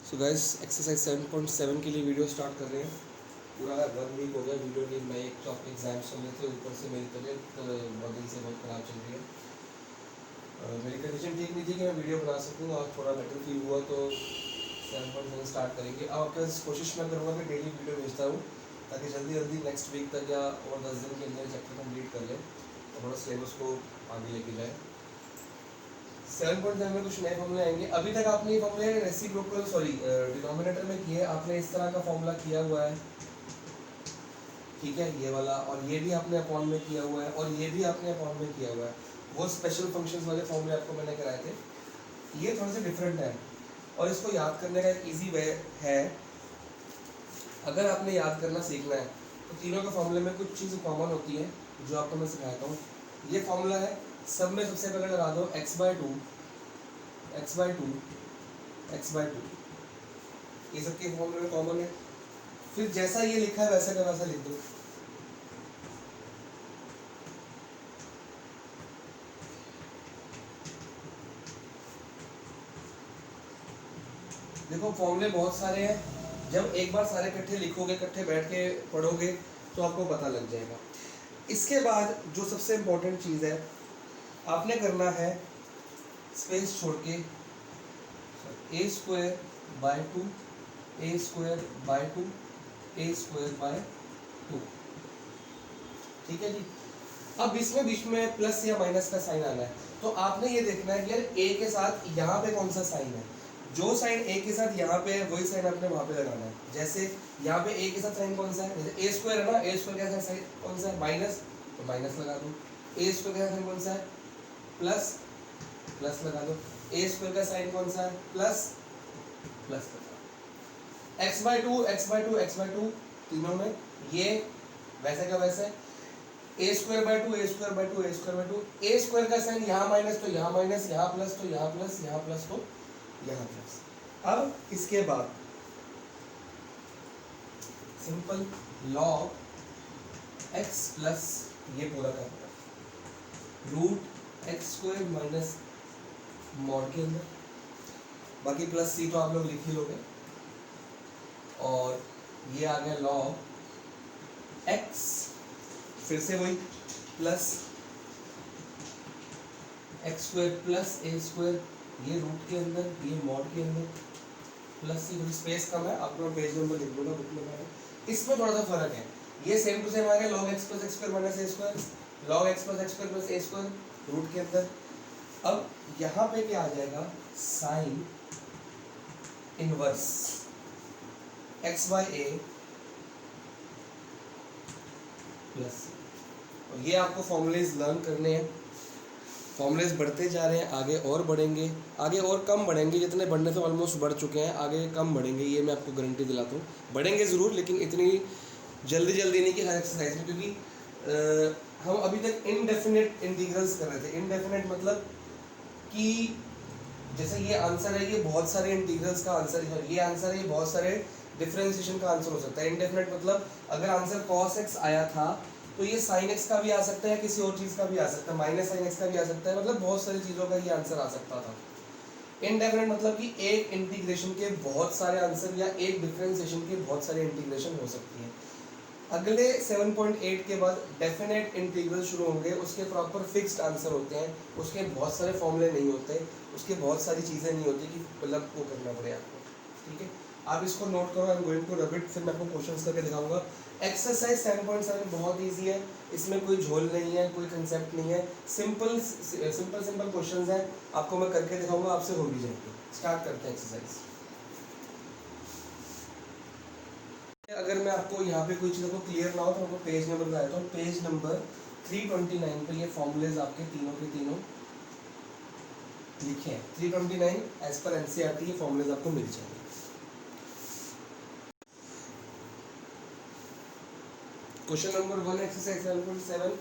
So guys exercise 7.7 के लिए video start कर रहे हैं। पूरा 1 वीक हो गया वीडियो नहीं बनाई। एक तो आपके एग्जाम्स चल रहे थे, ऊपर से मेरी तबीयत बहुत दिन से बहुत ख़राब चल रही है। मेरी कंडीशन ठीक नहीं थी कि मैं वीडियो बना सकूँ। और थोड़ा बेटर फील हुआ तो 7.7 स्टार्ट करेंगे। अब आपके कोशिश मैं करूँगा कि डेली वीडियो भेजता हूँ ताकि जल्दी जल्दी नेक्स्ट वीक तक या और 10 दिन के अंदर चैप्टर कंप्लीट कर लें और थोड़ा सिलेबस को आगे लेके जाए। 7.7 में कुछ नए फॉर्मूले आएंगे। अभी तक आपने ये फॉर्मूले रेसिप्रोकल डिनोमिनेटर में किए, आपने इस तरह का फॉर्मूला किया हुआ है, ठीक है, ये वाला, और ये भी आपने अपॉन में किया हुआ है, और ये भी आपने अपॉन में किया हुआ है। वो स्पेशल फंक्शंस वाले फॉर्मूले आपको मैंने कराए थे, ये थोड़े से डिफरेंट है और इसको याद करने का एक ईजी वे है। अगर आपने याद करना सीखना है तो तीनों के फॉर्मूले में कुछ चीज़ कॉमन होती है जो आपको मैं सिखाता हूँ। ये फॉर्मूला है, सब में सबसे पहले लगा दो x/2 x/2 x/2, ये सबके फॉर्मूले में कॉमन है। फिर जैसा ये लिखा है वैसा का वैसा लिख दो। देखो फॉर्मूले बहुत सारे हैं, जब एक बार सारे इकट्ठे लिखोगे, इकट्ठे बैठ के पढ़ोगे तो आपको पता लग जाएगा। इसके बाद जो सबसे इम्पोर्टेंट चीज़ है, आपने करना है स्पेस छोड़ के a²/2 a²/2 a²/2, ठीक है जी। अब इसमें बीच में प्लस या माइनस का साइन आना है, तो आपने ये देखना है कि यार a के साथ यहाँ पे कौन सा साइन है। जो साइन a के साथ यहाँ पे है वही साइन आपने वहाँ पे लगाना है। जैसे यहाँ पे a के साथ साइन कौन सा है, जैसे a² है ना, a² के साथ साइन कौन सा है, माइनस, तो माइनस लगा दो। a² के साथ साइन कौन सा है, प्लस, प्लस लगा दो। a² का साइन कौन सा है, प्लस, प्लस लगा दो। x/2 x/2 x/2 तीनों में ये वैसे का वैसे, a²/2 a²/2 a²/2, a² का साइन यहाँ माइनस तो यहाँ माइनस, यहाँ प्लस तो यहाँ प्लस, यहाँ प्लस तो यहाँ प्लस। अब इसके बाद सिंपल log x प्लस ये पूरा करना, √x² माइनस मॉड के अंदर, बाकी प्लस c तो आप लोग लिख ही लोगे, और ये आ गया log x, फिर से वही प्लस x² प्लस a², ये रूट के अंदर, ये मॉड के अंदर, प्लस सी, स्पेस कम है, आपको पेज नंबर लिख दूंगा बुक में। इसमें थोड़ा सा फर्क है, ये सेम टू सेम आ गया log x plus x² minus a², log x plus x² plus a² root के अंदर। अब यहाँ पे क्या आ जाएगा, साइन इनवर्स x/a प्लस, और ये आपको फॉर्मूलेज लर्न करने हैं। फॉर्मूलेज बढ़ते जा रहे हैं, आगे और बढ़ेंगे, आगे और कम बढ़ेंगे, जितने बढ़ने से ऑलमोस्ट बढ़ चुके हैं, आगे कम बढ़ेंगे, ये मैं आपको गारंटी दिलाता हूँ। बढ़ेंगे ज़रूर, लेकिन इतनी जल्दी जल्दी नहीं कि हर एक्सरसाइज में, क्योंकि हम अभी तक इनडेफिनेट इंटीग्रल्स कर रहे थे। इनडेफिनेट मतलब कि जैसे ये आंसर है, ये बहुत सारे इंटीग्रल्स का आंसर है, ये आंसर है, ये बहुत सारे डिफरेंशिएशन का आंसर हो सकता है। इनडेफिनेट मतलब अगर आंसर cos x आया था तो ये sin x का भी आ सकता है, किसी और चीज़ का भी आ सकता है, माइनस sin x का भी आ सकता है, मतलब बहुत सारी चीज़ों का ये आंसर आ सकता था। इनडेफिनेट मतलब कि एक इंटीग्रेशन के बहुत सारे आंसर या एक डिफरेंशिएशन के बहुत सारे इंटीग्रेशन हो सकती है। अगले 7.8 के बाद डेफिनेट इंटीग्रल शुरू होंगे, उसके प्रॉपर फिक्स्ड आंसर होते हैं, उसके बहुत सारे फॉर्मूले नहीं होते, उसके बहुत सारी चीज़ें नहीं होती कि मतलब वो करना पड़े आपको, ठीक है। आप इसको नोट करो, I am going to rub it, फिर मैं आपको क्वेश्चंस करके दिखाऊंगा। एक्सरसाइज 7.7 बहुत इजी है, इसमें कोई झोल नहीं है, कोई कंसेप्ट नहीं है, सिंपल सिंपल क्वेश्चंस हैं, आपको मैं करके दिखाऊंगा, आपसे हो भी जाएंगे। स्टार्ट करते हैं एक्सरसाइज। अगर मैं आपको यहाँ पे कोई चीज़ को क्लियर ना हो तो आपको पेज नंबर बताया, तो पेज नंबर 329 पे ये फॉर्मूलेज आपके तीनों के तीनों लिखे हैं। 329 एज पर एनसीईआरटी ये फॉर्मूलेज आपको मिल जाएंगे। Question number 1 exercise 7.7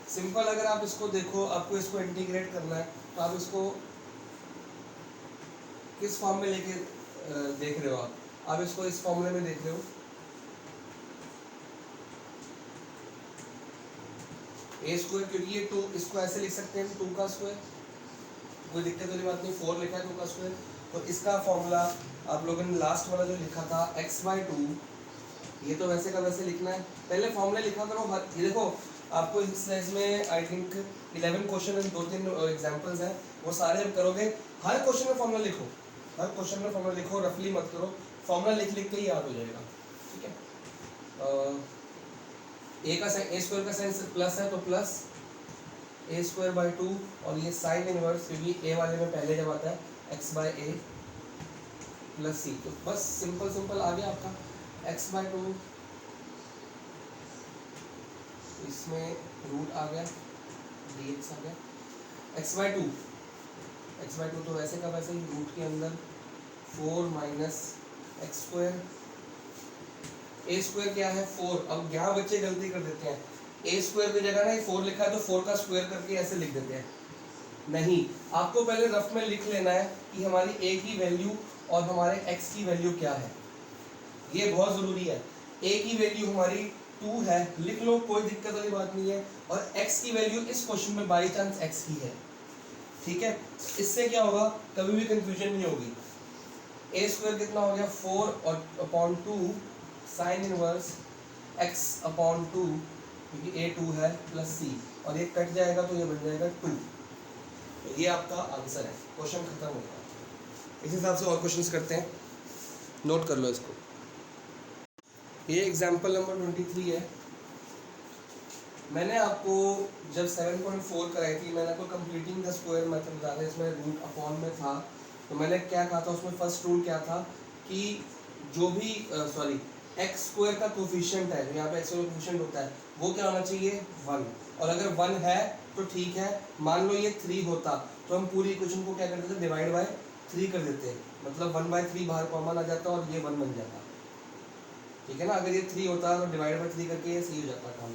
simple. अगर आप इसको देखो, आपको इसको इंटीग्रेट करना है, तो आप इसको किस फॉर्म में लेके देख रहे हो, आप इसको इस फॉर्मूले में देख रहे हो, a², क्योंकि ये 2, इसको ऐसे लिख सकते हैं 2 का स्क्वायर, कोई दिक्कत वाली बात नहीं, 4 लिखा है 2 का स्क्वायर, तो इसका फॉर्मूला आप लोगों ने लास्ट वाला जो लिखा था x/2, ये तो वैसे का वैसे लिखना है। पहले फॉर्मूले लिखा करो। ये देखो आपको इस एक्सरसाइज में I think 11 question and 2-3 examples हैं, वो सारे आप करोगे। हर क्वेश्चन में फॉर्मूला लिखो, हर क्वेश्चन में फॉर्मूला लिखो, रफली मत करो, फॉर्मूला लिख लिख के ही याद हो जाएगा। ठीक है, ए का साइन, ए स्क्वायर का साइन प्लस है तो प्लस a²/2, और ये साइन इनवर्स, क्योंकि ए वाले में पहले जब आता है x/a प्लस सी, तो बस सिंपल सिंपल आ गया आपका x/2, इसमें रूट आ गया, dx आ गया, x/2, x/2 तो वैसे का वैसे ही रूट के अंदर 4 माइनस x², a² क्या है 4। अब यहाँ बच्चे गलती कर देते हैं, a² की जगह ना 4 लिखा है तो 4 का स्क्वायर करके ऐसे लिख देते हैं। नहीं, आपको पहले रफ में लिख लेना है कि हमारी a की वैल्यू और हमारे x की वैल्यू क्या है, ये बहुत ज़रूरी है। a की वैल्यू हमारी 2 है, लिख लो, कोई दिक्कत वाली बात नहीं है, और x की वैल्यू इस क्वेश्चन में बाई चांस x की है। ठीक है, इससे क्या होगा, कभी भी कंफ्यूजन नहीं होगी। a² कितना हो गया 4 और अपॉन 2 साइन इनवर्स x/2, क्योंकि a 2 है प्लस c, और ये कट जाएगा तो ये बन जाएगा 2। तो ये आपका आंसर है, क्वेश्चन खत्म हो गया। इस हिसाब से और क्वेश्चंस करते हैं, नोट कर लो इसको। ये एग्जाम्पल नंबर 23 है। मैंने आपको जब 7.4 कराई थी, मैंने आपको कंप्लीटिंग द स्क्वायर मेथड बताया था, इसमें रूट अपॉन में था। तो मैंने क्या कहा था उसमें, फर्स्ट रूल क्या था कि जो भी x² का कोफिशिएंट है, जो यहाँ पे x² का कोफिशिएंट होता है, वो क्या होना चाहिए 1, और अगर 1 है तो ठीक है। मान लो ये 3 होता तो हम पूरी इक्वेशन को क्या करते थे, डिवाइड बाय 3 कर देते हैं, मतलब 1/3 बाहर कॉमन आ जाता और ये 1 बन जाता। ठीक है ना, अगर ये 3 होता तो डिवाइड बाय 3 करके ये सही हो जाता काम।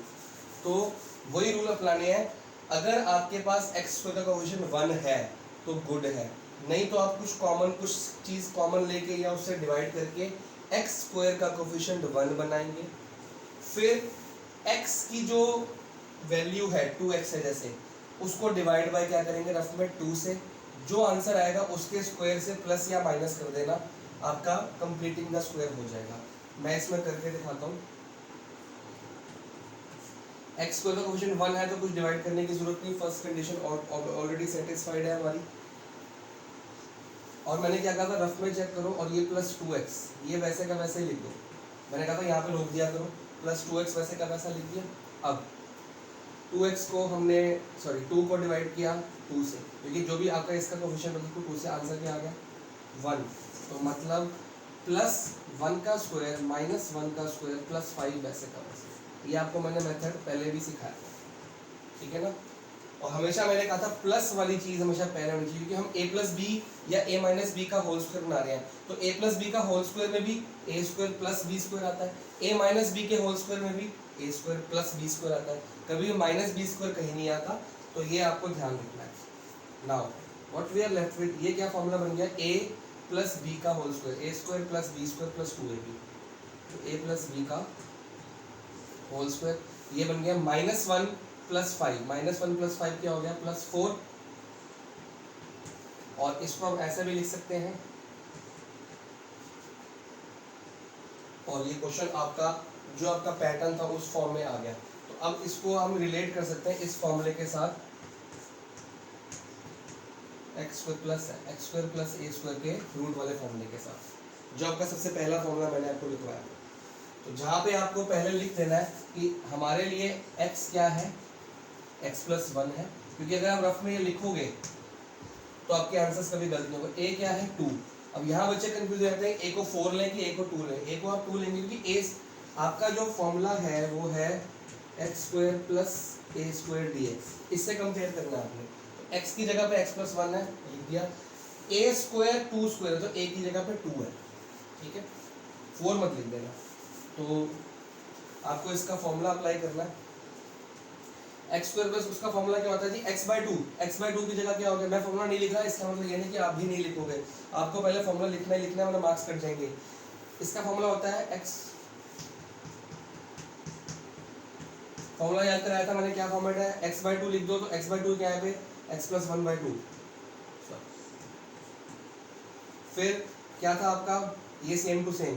तो वही रूल अपनाने हैं, अगर आपके पास x² का कोफिशिएंट 1 है तो गुड है, नहीं तो आप कुछ चीज़ कॉमन लेके या उससे डिवाइड करके x² का कोफिशिएंट 1 बनाएंगे। फिर x की जो वैल्यू है 2x है जैसे, उसको डिवाइड बाय क्या करेंगे, रफ में 2 से, जो आंसर आएगा उसके स्क्वायर से प्लस या माइनस कर देना, आपका कंप्लीटिंग द स्क्वायर हो जाएगा। मैं इसमें करके दिखाता हूँ। x² का कोफिशिएंट 1 है तो कुछ डिवाइड करने की जरूरत नहीं, फर्स्ट कंडीशन ऑलरेडी सेटिस्फाइड है हमारी। और मैंने क्या कहा था, रफ में चेक करो, और ये प्लस 2x, ये वैसे का वैसे ही लिख दो। मैंने कहा था यहाँ पे रोक दिया करो, प्लस 2x वैसे का वैसा लिख दिया। अब 2x को हमने 2 को डिवाइड किया 2 से, क्योंकि जो भी आपका इसका कोफिशिएंट होगा 2 से, आंसर क्या आ गया 1। तो मतलब प्लस 1 का स्क्वायर माइनस 1 का स्क्वायर प्लस 5 वैसे का वैसे। ये आपको मैंने मेथड पहले भी सिखाया था, ठीक है ना। और हमेशा मैंने कहा था प्लस वाली चीज़ हमेशा पहले होनी चाहिए, क्योंकि हम a प्लस बी या a माइनस बी का होल स्क्वायर बना रहे हैं, तो a प्लस बी का होल स्क्वायर में भी a² प्लस b² आता है, a माइनस बी के होल स्क्वायर में भी a² प्लस b² आता है, कभी माइनस b² कहीं नहीं आता। तो ये आपको ध्यान रखना है। Now what we are left with, ये क्या फॉर्मूला बन गया, a प्लस बी का whole square, a² plus b² plus 2ab, तो a प्लस बी का होल स्क्वायर, ये बन गया -1 प्लस 5, -1 प्लस 5 क्या हो गया +4। और इसको हम ऐसे भी लिख सकते हैं, और ये क्वेश्चन आपका जो आपका पैटर्न था उस फॉर्म में आ गया। तो अब इसको हम रिलेट कर सकते हैं इस फॉर्मूले के साथ, x² प्लस a² के रूट वाले फॉर्मूले के साथ, जो आपका सबसे पहला फॉर्मूला मैंने आपको लिखवाया। तो जहाँ पे आपको पहले लिख देना है कि हमारे लिए x क्या है, x प्लस 1 है, क्योंकि अगर आप रफ में ये लिखोगे तो आपके आंसर्स कभी गलत नहीं होगा। a क्या है 2। अब यहाँ बच्चे कंफ्यूज हो जाते हैं, a को 4 लें कि a को 2 लें। a को आप 2 लेंगे क्योंकि a आपका जो फॉर्मूला है वो है x² प्लस a² dx, इससे कंपेयर करना है आपने। तो x की जगह पे x प्लस 1 है, लिख दिया। a² 2² है तो a की जगह पे 2 है, ठीक है, 4 मत लिख देना। तो आपको इसका फॉर्मूला अप्लाई करना है, x² प्लस उसका फॉर्मूला क्या होता है जी x/2, x/2 की जगह क्या हो गया, मैं फॉर्मूला नहीं लिखा, इसका मतलब ये नहीं कि आप भी नहीं लिखोगे, आपको पहले फॉर्मूला लिखना है वरना मार्क्स कट जाएंगे। इसका फॉर्मूला होता है x, फॉर्मूला याद कराया था मैंने, क्या फॉर्मेट है, x/2 लिख दो, तो x/2 क्या है पे x प्लस 1/2। फिर क्या था आपका, ये सेम टू सेम।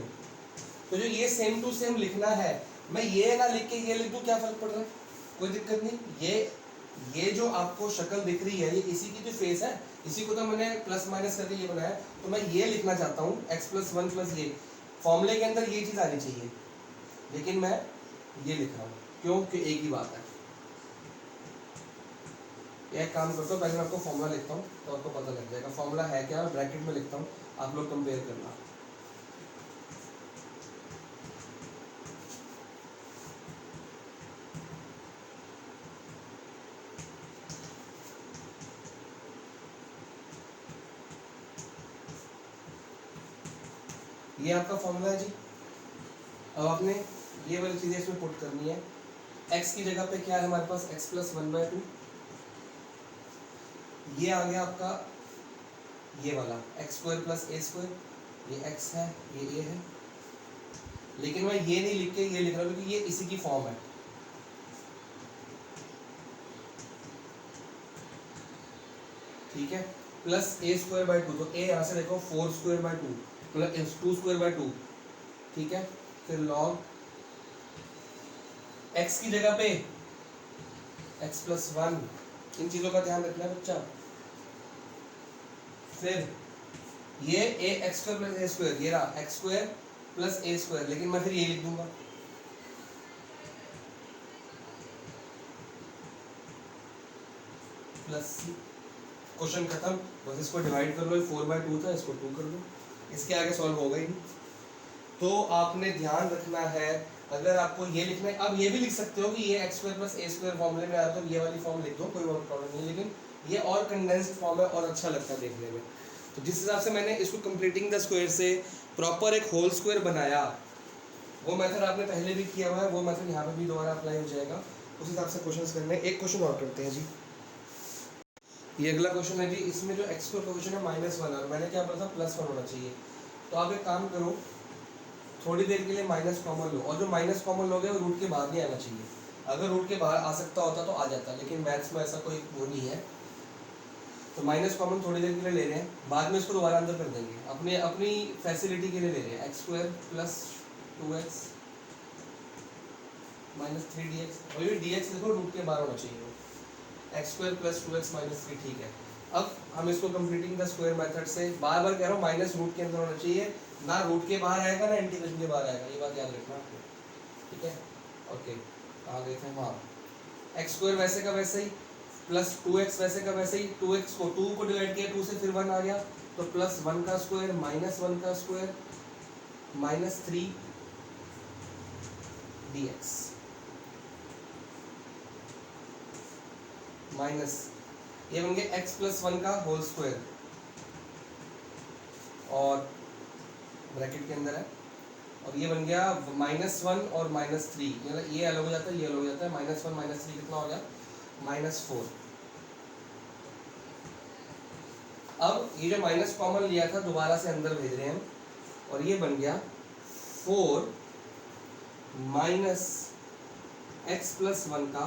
तो जो ये सेम टू सेम लिखना है, मैं ये ना लिख के ये लिख दूं, क्या फर्क पड़ रहा है, कोई दिक्कत नहीं। ये जो आपको शक्ल दिख रही है, ये इसी की जो फेस है, इसी को तो मैंने प्लस माइनस करके ये बनाया। तो मैं ये लिखना चाहता हूँ x प्लस वन प्लस ये, फॉर्मूले के अंदर ये चीज़ आनी चाहिए, लेकिन मैं ये लिख रहा हूँ, क्यों कि एक ही बात है। एक काम करता हूँ, पहले मैं आपको फॉर्मूला लिखता हूँ तो आपको पता लग जाएगा फॉर्मूला है क्या, ब्रैकेट में लिखता हूँ, आप लोग कंपेयर करना। ये आपका फॉर्मूला है जी। अब आपने ये वाली चीज़ें इसमें पुट करनी है। x की जगह पे क्या है हमारे पास, x plus one by to, ये आ गया आपका ये वाला एक्स स्क्वायर प्लस ए स्क्वायर, ये x है ये a है, लेकिन मैं ये नहीं लिख के ये लिख रहा हूँ क्योंकि ये इसी की फॉर्म है। ठीक है, plus A square by two, तो a यहाँ से देखो four square by two plus two square by two, ठीक है। फिर लॉग x की जगह पे x प्लस वन, इन चीज़ों का ध्यान रखना है बच्चा। फिर ये ए एक्स स्क्वायर प्लस ए स्क्वायर, ये रहा एक्स स्क्वायर प्लस ए स्क्वायर, लेकिन मैं फिर ये लिख दूंगा प्लस सी, क्वेश्चन खत्म। बस इसको डिवाइड कर लो, फोर बाई टू था, इसको टू कर लो, इसके आगे सॉल्व होगा ही नहीं। तो आपने ध्यान रखना है, अगर आपको ये लिखना है, अब ये भी लिख सकते हो कि ये एक्स स्क्वायर प्लस ए स्क्वायर फॉर्मूले में आता है, तो ये वाली फॉर्म लिख दो, कोई प्रॉब्लम नहीं, लेकिन ये और कंडेंस्ड फॉर्म है और अच्छा लगता है देखने में। तो जिस हिसाब से मैंने इसको कंप्लीटिंग द स्क्वायर से प्रॉपर एक होल स्क्वायर बनाया, वो मेथड आपने पहले भी किया हुआ है, वो मेथड यहाँ पे भी दोबारा अप्लाई हो जाएगा। उस हिसाब से क्वेश्चंस करने। एक क्वेश्चन और करते हैं जी। ये अगला क्वेश्चन है जी, इसमें जो एक्स स्क्वायर कोएफिशिएंट है माइनस वन, और मैंने क्या बोला था प्लस वन होना चाहिए। तो आप एक काम करो, थोड़ी देर के लिए माइनस कॉमन लो, और जो माइनस कॉमन लोगे वो रूट के बाहर नहीं आना चाहिए। अगर रूट के बाहर आ सकता होता तो आ जाता, लेकिन मैथ्स में ऐसा कोई वो नहीं है। तो माइनस कॉमन थोड़ी देर के लिए ले रहे हैं, बाद में इसको दोबारा अंदर कर देंगे, अपने अपनी फैसिलिटी के लिए ले रहे हैं। X square plus two x minus three D x, और ये डी एक्स देखो रूट के बाहर होना चाहिए, x square plus two x minus three, ठीक है। अब हम इसको कंप्लीटिंग द स्क्वायर मेथड से, बार बार कह रहा हूँ माइनस रूट के अंदर होना चाहिए, ना रूट के बाहर आएगा ना इंटीग्रेशन के बाहर आएगा, ये बात याद रखना आपको, ठीक है। ओके, कहाँ गए थे, हाँ। एक्स स्क्वायर वैसे का वैसे ही, प्लस टू एक्स वैसे का वैसे ही, टू एक्स को टू को डिवाइड किया, टू से फिर वन आ गया, तो प्लस वन का स्क्वायर माइनस वन का square minus three D x minus, ये बन गया एक्स प्लस वन का होल स्क्वायर, और ब्रैकेट के अंदर है, और ये बन गया माइनस वन और माइनस थ्री, मतलब ये अलग हो जाता है, ये अलग हो जाता है, माइनस वन माइनस थ्री कितना हो गया, माइनस फोर। अब ये जो माइनस कॉमन लिया था दोबारा से अंदर भेज रहे हैं हम, और ये बन गया four minus x plus one का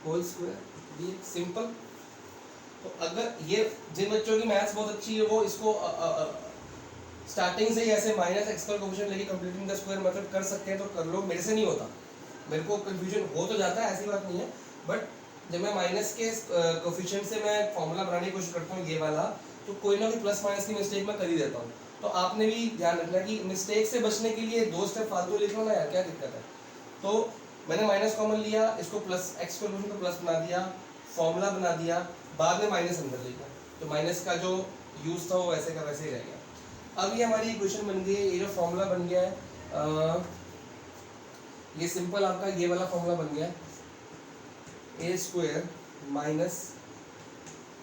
होल स्क्वायर, ये सिंपल। तो अगर ये जिन बच्चों की मैथ्स बहुत अच्छी है वो इसको स्टार्टिंग से ही ऐसे माइनस एक्स का कोएफिशिएंट लेके कंप्लीटिंग द स्क्वायर मेथड कर सकते हैं तो कर लो, मेरे से नहीं होता, मेरे को कंफ्यूजन हो तो जाता है, ऐसी बात नहीं है, बट जब मैं माइनस के कोएफिशिएंट से मैं फॉर्मूला बनाने की कोशिश करता हूँ ये वाला, तो कोई ना कोई प्लस माइनस की मिस्टेक मैं कर ही देता हूँ। तो आपने भी ध्यान रखना कि मिस्टेक से बचने के लिए दो स्टेप फालतू लिख लो ना यार, क्या दिक्कत है। तो मैंने माइनस कॉमन लिया, इसको प्लस एक्स कोएफिशिएंट को प्लस बना दिया, फॉर्मूला बना दिया, बाद में माइनस अंदर लिखा, तो माइनस का जो यूज था वो वैसे का वैसे ही रह गया। अब ये हमारी इक्वेशन बन गई है, ये जो फॉर्मूला बन गया है, ये सिंपल आपका ये वाला फॉर्मूला बन गया है, ए स्क्वायर माइनस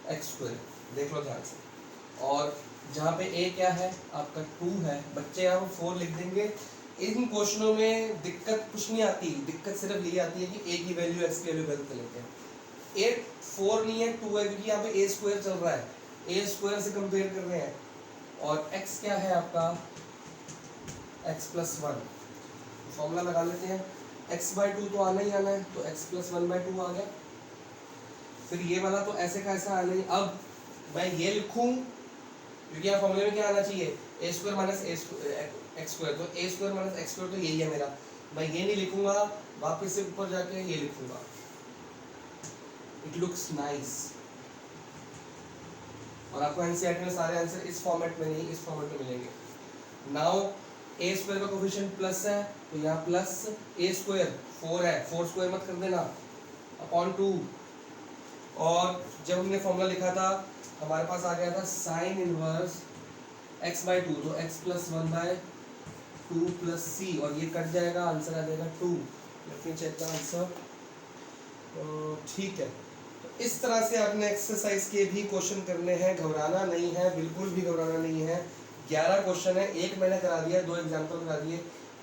एक्स स्क्वायर, देख लो ध्यान से। और जहाँ पे ए क्या है आपका टू है, बच्चे यहाँ पर फोर लिख देंगे। इन क्वेश्चनों में दिक्कत कुछ नहीं आती, दिक्कत सिर्फ ये आती है कि ए की वैल्यू एक्स की वैल्यू गलत लेते हैं। ए फोर नहीं है, टू है, क्योंकि यहाँ पे ए स्क्वायर चल रहा है, ए स्क्वायर से कंपेयर कर रहे हैं, और x क्या है आपका x प्लस वन, फॉर्मूला लगा लेते हैं, x बाई टू तो आना ही आना है, तो x plus one by two आ गया। फिर ये वाला तो ऐसे का ऐसा आना ही, अब मैं ये लिखूं क्योंकि यहाँ फॉर्मूले में क्या आना चाहिए, ए स्क्वायर माइनस एक्स स्क्वायर, तो ए स्क्वायर माइनस एक्स स्क्वायर तो यही है मेरा, मैं ये नहीं लिखूंगा, वापस से ऊपर जाके ये लिखूंगा, इट लुक्स नाइस। और आपको एनसीईआरटी में सारे आंसर इस फॉर्मेट में नहीं, इस फॉर्मेट में मिलेंगे। नाउ ए स्क्वायर का कोफिशिएंट प्लस है, तो यहाँ प्लस ए स्क्वायर 4 है, 4 स्क्वायर मत कर देना, अपॉन 2। और जब हमने फॉर्मूला लिखा था हमारे पास आ गया था साइन इनवर्स x बाई 2, तो x प्लस 1 बाय 2 प्लस सी, और ये कट जाएगा, आंसर आ जाएगा 2। Let me check the answer. ठीक है, तो इस तरह से आपने एक्सरसाइज के भी क्वेश्चन करने हैं, घबराना नहीं है, बिल्कुल भी घबराना नहीं है। 11 क्वेश्चन है, एक मैंने करा दिया, 2 एग्जाम्पल करा दिए,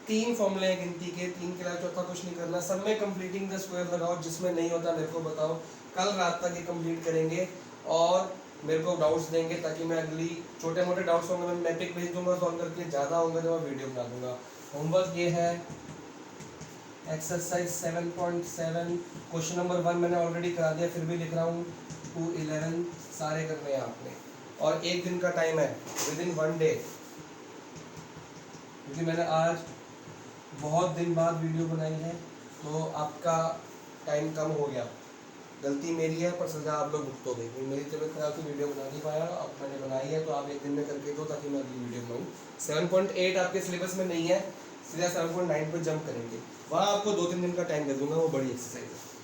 3 फॉर्मूले हैं गिनती के, 3 के अलावा चौथा कुछ नहीं करना। सब में कंप्लीटिंग द स्क्वायर लगाओ, जिसमें नहीं होता मेरे को बताओ, कल रात तक ये कंप्लीट करेंगे और मेरे को डाउट्स देंगे, ताकि मैं अगली छोटे मोटे डाउट्स होंगे मैं पिक भेज दूंगा सॉल्व करके, ज़्यादा होंगे तो मैं वीडियो बना दूंगा। होमवर्क ये है एक्सरसाइज 7.7, क्वेश्चन नंबर 1 मैंने ऑलरेडी करा दिया, फिर भी लिख रहा हूँ 2 11 सारे करने हैं आपने, और एक दिन का टाइम है, विद इन 1 डे, क्योंकि मैंने आज बहुत दिन बाद वीडियो बनाई है, तो आपका टाइम कम हो गया, गलती मेरी है, पर सजा आप लोग भुगतोगे, क्योंकि मेरी तबीयत खराब थी, वीडियो बना नहीं पाया, अब मैंने बनाई है, तो आप एक दिन में करके दो ताकि मैं अगली वीडियो बनाऊँ। 7.8 आपके सिलेबस में नहीं है, सीधा 7.9 पर जंप करेंगे, वहाँ आपको 2-3 दिन का टाइम दे दूंगा, वो बड़ी एक्सरसाइज है।